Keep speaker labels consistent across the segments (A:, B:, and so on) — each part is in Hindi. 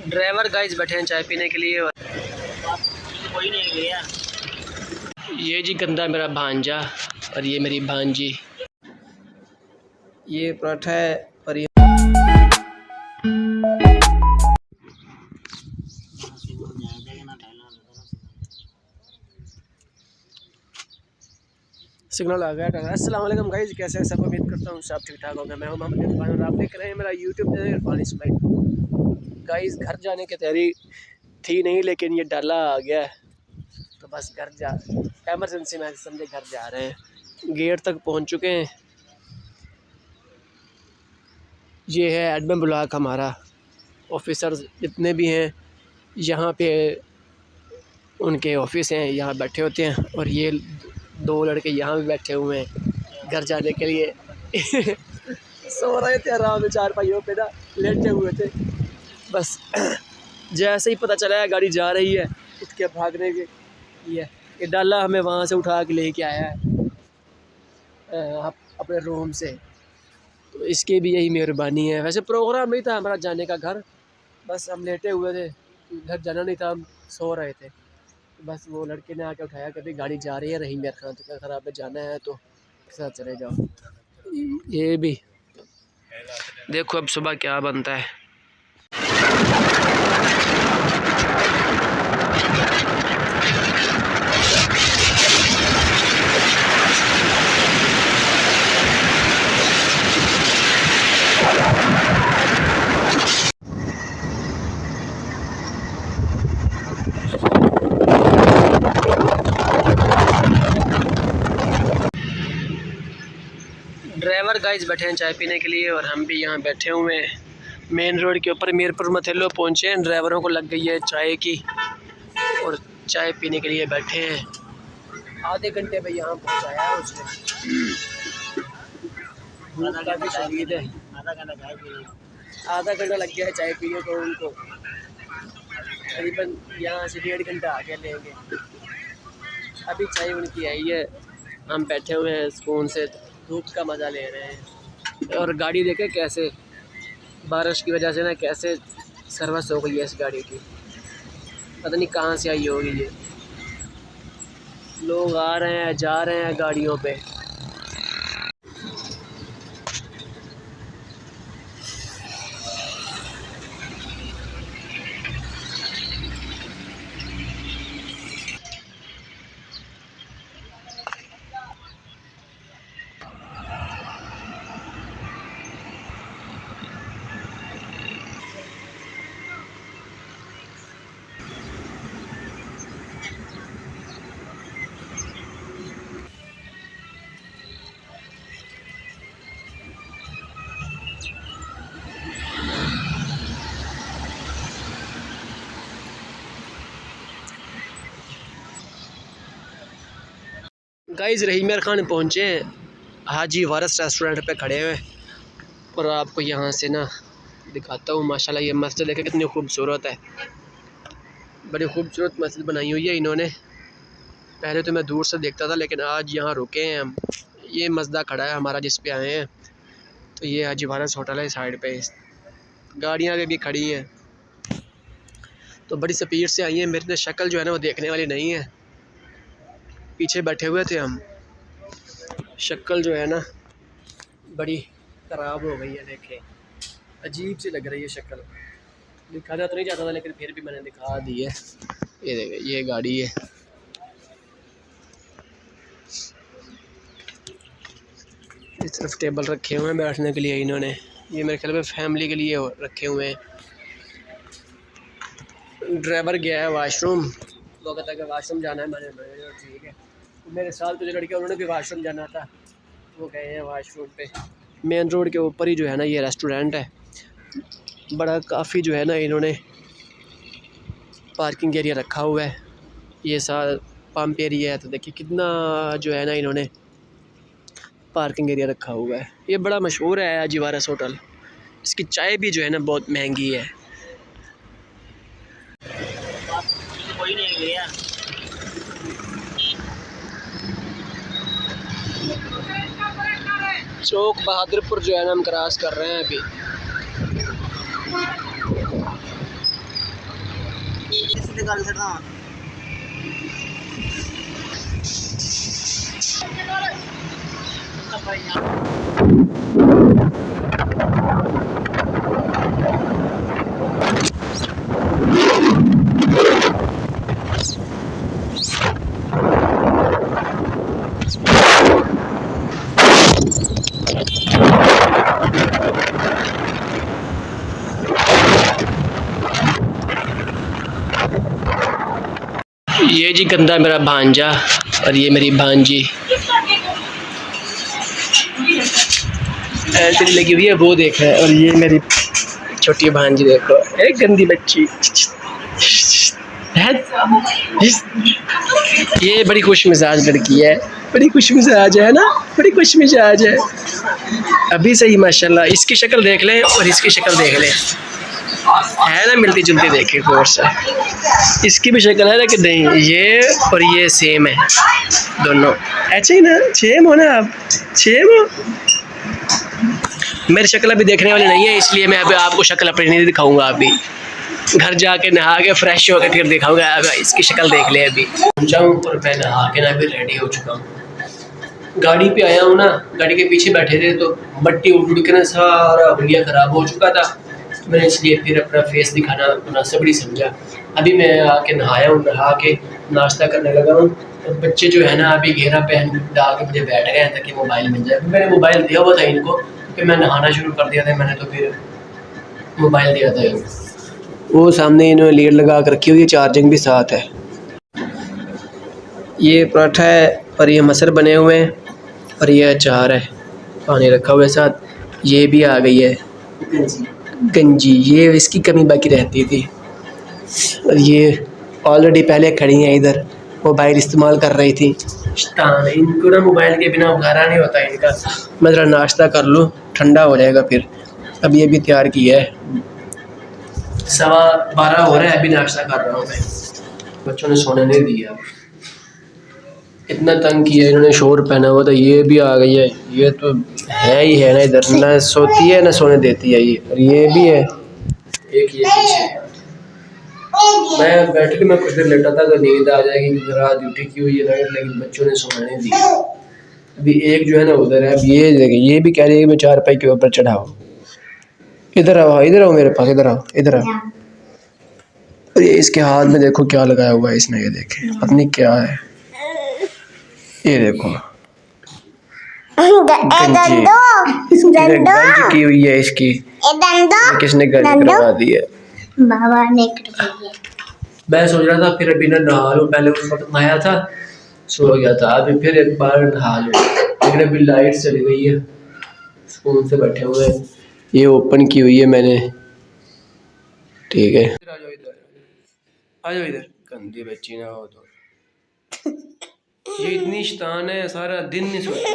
A: ड्राइवर गाइस बैठे हैं चाय पीने के लिए और
B: कोई नहीं गया।
A: ये जी गंदा मेरा भांजा और ये मेरी भांजी। ये पराठा है और ये सिग्नल आ गया। अस्सलाम वालेकुम गाइस, कैसे हैं सब? उम्मीद करता हूँ सब ठीक ठाक होंगे। मैं हूं मोहम्मद इरफान और आप देख रहे हैं मेरा YouTube channel Irfan Ismail. Guys घर जाने की तैयारी थी नहीं, लेकिन ये डाला आ गया है तो बस घर जा एमरजेंसी में समझे घर जा रहे हैं। गेट तक पहुँच चुके हैं। ये है एडमिन ब्लॉक, हमारा ऑफिसर्स जितने भी हैं यहाँ पे उनके ऑफिस हैं, यहाँ बैठे होते हैं। और ये दो लड़के यहाँ भी बैठे हुए हैं घर जाने के लिए सो रहे थे आराम में चारपाइयों पे ना, लेटे हुए थे। बस जैसे ही पता चला है गाड़ी जा रही है उठ के भागने के लिए। ये डाला हमें वहाँ से उठा के लेके आया है अपने रूम से, तो इसकी भी यही मेहरबानी है। वैसे प्रोग्राम नहीं था हमारा जाने का घर, बस हम लेटे हुए थे, घर जाना नहीं था, हम सो रहे थे। बस वो लड़के ने आके उठाया, कभी गाड़ी जा रही है रही मेरे खान तक, अगर आपने जाना है तो साथ चले जाओ। ये भी देखो अब सुबह क्या बनता है। ड्राइवर गाइस बैठे हैं चाय पीने के लिए और हम भी यहाँ बैठे हुए हैं मेन रोड के ऊपर। मीरपुर मथेलो पहुँचे हैं, ड्राइवरों को लग गई है चाय की और चाय पीने के लिए बैठे हैं। आधे घंटे में यहाँ पहुँचाया है उसने। काफ़ी शहीद है, आधा घंटा लग गया है चाय पीने को उनको। करीबन यहाँ से 1.5 घंटा आगे लेंगे। अभी चाय उनकी आई है, हम बैठे हुए हैं सुकून से, धूप का मज़ा ले रहे हैं। और गाड़ी देखे कैसे बारिश की वजह से ना कैसे सर्विस हो गई है इस गाड़ी की, पता नहीं कहाँ से आई होगी। ये लोग आ रहे हैं जा रहे हैं गाड़ियों पे। गाइस रहीमेर खान पहुँचे हैं, हाजी वारस रेस्टोरेंट पे खड़े हुए और आपको यहाँ से ना दिखाता हूँ। माशाल्लाह ये मस्जिद देखे कितनी खूबसूरत है, बड़ी खूबसूरत मस्जिद बनाई हुई है इन्होंने। पहले तो मैं दूर से देखता था, लेकिन आज यहाँ रुके हैं हम। ये मस्जिद खड़ा है हमारा जिस पे आए हैं, तो ये हाजी वारस होटल है साइड पे। गाड़ियाँ भी खड़ी हैं, तो बड़ी स्पीड से आई हैं। मेरी शक्ल जो है ना वो देखने वाली नहीं है, पीछे बैठे हुए थे हम। शक्ल जो है ना बड़ी ख़राब हो गई है, देखें अजीब सी लग रही है शक्ल। दिखाना तो नहीं चाहता था, लेकिन फिर भी मैंने दिखा दी है। ये देखें ये गाड़ी है, इस तरफ टेबल रखे हुए हैं बैठने के लिए इन्होंने। ये मेरे ख्याल में फैमिली के लिए रखे हुए हैं। ड्राइवर गया है वाशरूम, वो कहता है कि वाशरूम जाना है। मैंने ठीक है। मेरे साथ जो लड़के उन्होंने भी वाशरूम जाना था, वो गए हैं वाशरूम पे। मेन रोड के ऊपर ही जो है ना ये रेस्टोरेंट है, बड़ा काफ़ी जो है ना इन्होंने पार्किंग एरिया रखा हुआ है। ये सारा पंप एरिया है, तो देखिए कितना जो है ना इन्होंने पार्किंग एरिया रखा हुआ है। ये बड़ा मशहूर है हाजी वारस होटल। इसकी चाय भी जो है ना बहुत महंगी है।
B: कोई नहीं गया।
A: चौक बहादुरपुर जो है ना हम क्रॉस कर रहे हैं अभी।
B: कर सकता
A: ये जी गंदा मेरा भांजा और ये मेरी भांजी ऐसे लगी हुई है, वो देख रहा है। और ये मेरी छोटी भांजी देखो, एक गंदी बच्ची। ये बड़ी खुश मिजाज लड़की है, बड़ी खुश मिजाज है ना, बड़ी खुश मिजाज है अभी सही माशाल्लाह। इसकी शक्ल देख लें और इसकी शक्ल देख लें, है ना मिलती जुलती, देखे गौर से। इसकी भी शक्ल है ना कि नहीं, ये और ये सेम है दोनों, ऐसे ही ना, सेम हो ना आप, सेम हो। मेरी शक्ल अभी देखने वाली नहीं है, इसलिए मैं अभी आपको शक्ल अपनी नहीं दिखाऊंगा। अभी घर जाके नहा के फ्रेश होकर फिर दिखाऊंगा। अब इसकी शक्ल देख ले। अभी जाऊँ और मैं नहा के ना भी रेडी हो चुका हूँ, गाड़ी पे आया हूँ ना, गाड़ी के पीछे बैठे थे तो मट्टी उड़ के ना सारा हुलिया ख़राब हो चुका था। तो मैंने इसलिए फिर अपना फेस दिखाना मुनासिब नहीं समझा। अभी मैं आके नहाया हूँ, नहा के नाश्ता करने लगा हूँ। तो बच्चे जो है ना अभी घेरा पहन डाल के मुझे बैठ गए हैं ताकि मोबाइल मिल जाए। मैंने मोबाइल दिया हुआ था इनको, फिर मैं नहाना शुरू कर दिया था मैंने, तो फिर मोबाइल दिया था इनको। वो सामने इन्होंने लीड लगा कर रखी हुई है, चार्जिंग भी साथ है। ये पराठा है और ये मसर बने हुए हैं और ये अचार है, पानी रखा हुआ है साथ। ये भी आ गई है गंजी, ये इसकी कमी बाकी रहती थी। और ये ऑलरेडी पहले खड़ी हैं इधर, मोबाइल इस्तेमाल कर रही थी। शैतान, इनको ना मोबाइल के बिना गुजारा नहीं होता इनका। मैं ज़रा नाश्ता कर लूँ, ठंडा हो जाएगा फिर। अब ये भी तैयार किया है, 12:15 हो रहा है, अभी नाश्ता कर रहा हूँ मैं। बच्चों ने सोने नहीं दिया, इतना तंग किया इन्होंने, शोर पहना हुआ था। ये भी आ गई है, ये तो है ही है ना इधर, ना सोती है ना सोने देती है ये। और ये भी है एक, ये पीछे। मैं बैठ के मैं कुछ देर लेटा था तो नींद आ जाएगी क्योंकि रात ड्यूटी की हुई है नाइट, लेकिन बच्चों ने सोने नहीं दिया। अभी एक जो है ना उधर है, अब ये देखिए, ये भी कह रही है मैं चारपाई के ऊपर चढ़ाओ। इधर आओ, इधर आओ मेरे पास, इधर आओ, इधर आओ। और ये इसके हाथ में देखो क्या लगाया हुआ है इसने, ये देखे अपनी क्या है, ये देखो गंजी की हुई है इसकी, किसने गंजी करवा दी है,
C: बाबा ने करवाई है।
A: मैं सोच रहा था फिर अभी ना नहा लूं, पहले उस वक्त नहाया था सो गया था, अभी फिर एक बार नहा लूं, लेकिन अभी लाइट चली गई है, सुकून से बैठे हुए हैं। ये ओपन की हुई है मैंने, ठीक है। आ जाओ इधर, गंदी बच्ची ना हो तो। ये इतनी शैतान है, सारा दिन नहीं सोती,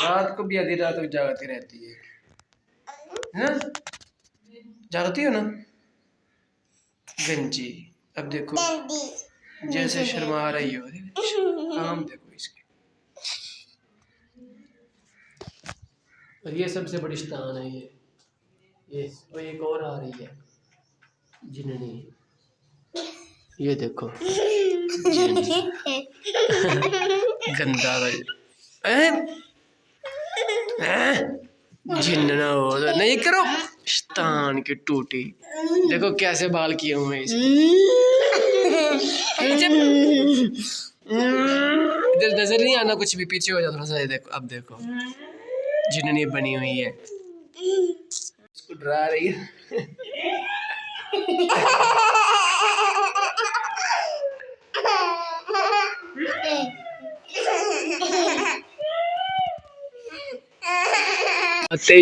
A: रात को भी आधी रात तक जागती रहती है ना, जागती हो ना गंजी। अब देखो जैसे शर्मा रही हो, काम देखो इसके। और ये सबसे बड़ी शैतान है ये और एक और आ रही है जिन्होंने, ये देखो गंदा जिन्न ना हो तो नहीं करो, शैतान की टूटी। देखो कैसे बाल किए हुए हैं इसके, इधर नजर नहीं आना कुछ भी, पीछे हो जाओ थोड़ा सा। ये देखो, अब देखो जिन्नी बनी हुई है, इसको डरा रही है।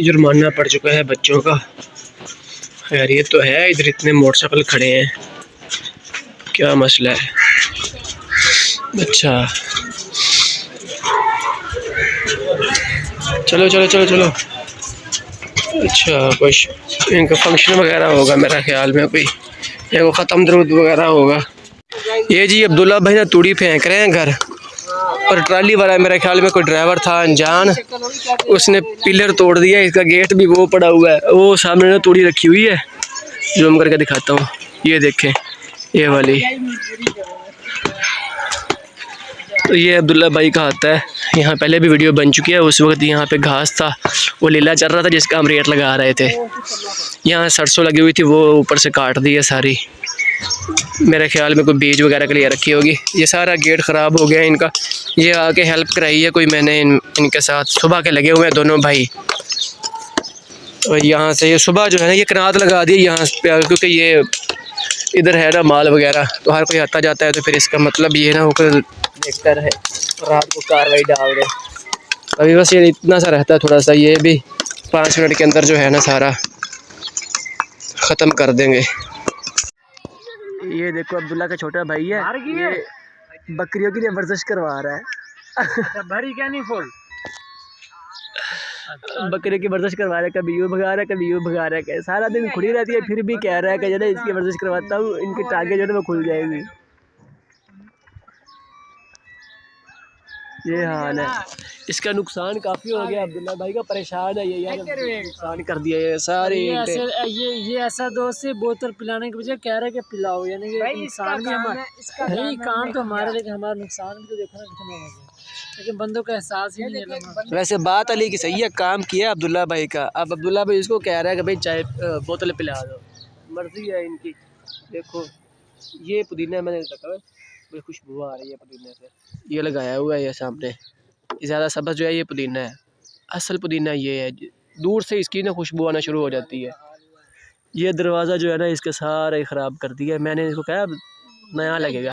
A: जुर्माना पड़ चुका है बच्चों का। यार ये तो है, इधर इतने मोटरसाइकिल खड़े हैं, क्या मसला है। अच्छा चलो चलो चलो चलो। अच्छा कुछ इनका फंक्शन वगैरह होगा मेरा ख्याल में, कोई एक ख़त्म दरूद वगैरह होगा। ये जी अब्दुल्ला भाई ना तूड़ी फेंक रहे हैं घर, और ट्राली वाला मेरे ख्याल में कोई ड्राइवर था अनजान, उसने पिलर तोड़ दिया। इसका गेट भी वो पड़ा हुआ है, वो सामने ना तूड़ी रखी हुई है, जूम करके दिखाता हूँ। ये देखें ये वाली। तो ये अब्दुल्ला भाई का हाथ है। यहाँ पहले भी वीडियो बन चुकी है, उस वक्त यहाँ पे घास था, वो लीला चल रहा था जिसका हम रेट लगा रहे थे। यहाँ सरसों लगी हुई थी, वो ऊपर से काट दी है सारी। मेरे ख्याल में कोई बीज वगैरह के लिए रखी होगी। ये सारा गेट ख़राब हो गया इनका। ये आके हेल्प कराई है कोई मैंने इनके साथ। सुबह के लगे हुए हैं दोनों भाई। और यहाँ से ये सुबह जो है ना ये कनात लगा दी यहाँ पे, क्योंकि ये इधर है ना माल वगैरह, तो हर कोई आता जाता है, तो फिर इसका मतलब ये ना होकर देखता रहे, रात को कार्रवाई डाल दे। अभी बस ये इतना सा रहता है थोड़ा सा, ये भी 5 मिनट के अंदर जो है ना सारा ख़त्म कर देंगे। ये देखो अब्दुल्ला का छोटा भाई है, ये बकरियों की लिए वर्जिश करवा रहा है।
B: भरी क्या नहीं फुल
A: बकरे की वर्जिश करवा रहा है, कभी यूँ भगा रहा है कभी यूँ भगा रहा है। सारा दिन खुली रहती है, फिर भी कह रहा है कि जो है इसकी वर्जिश करवाता हूँ, इनकी टांगें जो है वो खुल जाएंगी। ये हाल है इसका। नुकसान काफ़ी हो गया, अब्दुल्ला भाई का परेशान है ये यार, नुकसान कर दिया ये सारे।
B: ये ऐसा दोस्त है, बोतल पिलाने की बजाय कह रहा है कि पिलाओ, यानी कि इंसान भी हमारा नहीं काम तो हमारे, लेकिन हमारा नुकसान भी तो देखो ना कितना हो गया, लेकिन बंदों का एहसास ही नहीं है।
A: वैसे बात अली की सही है, काम किया अब्दुल्ला भाई का। अब अब्दुल्ला भाई इसको कह रहा है कि भाई चाय बोतल पिला दो, मर्जी है इनकी। देखो ये पुदीना मैंने रखा है, बड़ी खुशबू आ रही है पुदीने से। ये लगाया हुआ है ये सामने, ये ज़्यादा सब्ज़ जो है ये पुदीना है। असल पुदीना ये है, दूर से इसकी ना खुशबू आना शुरू हो जाती है। ये दरवाज़ा जो है ना इसके सारे ख़राब कर दिया। मैंने इसको कहा नया लगेगा।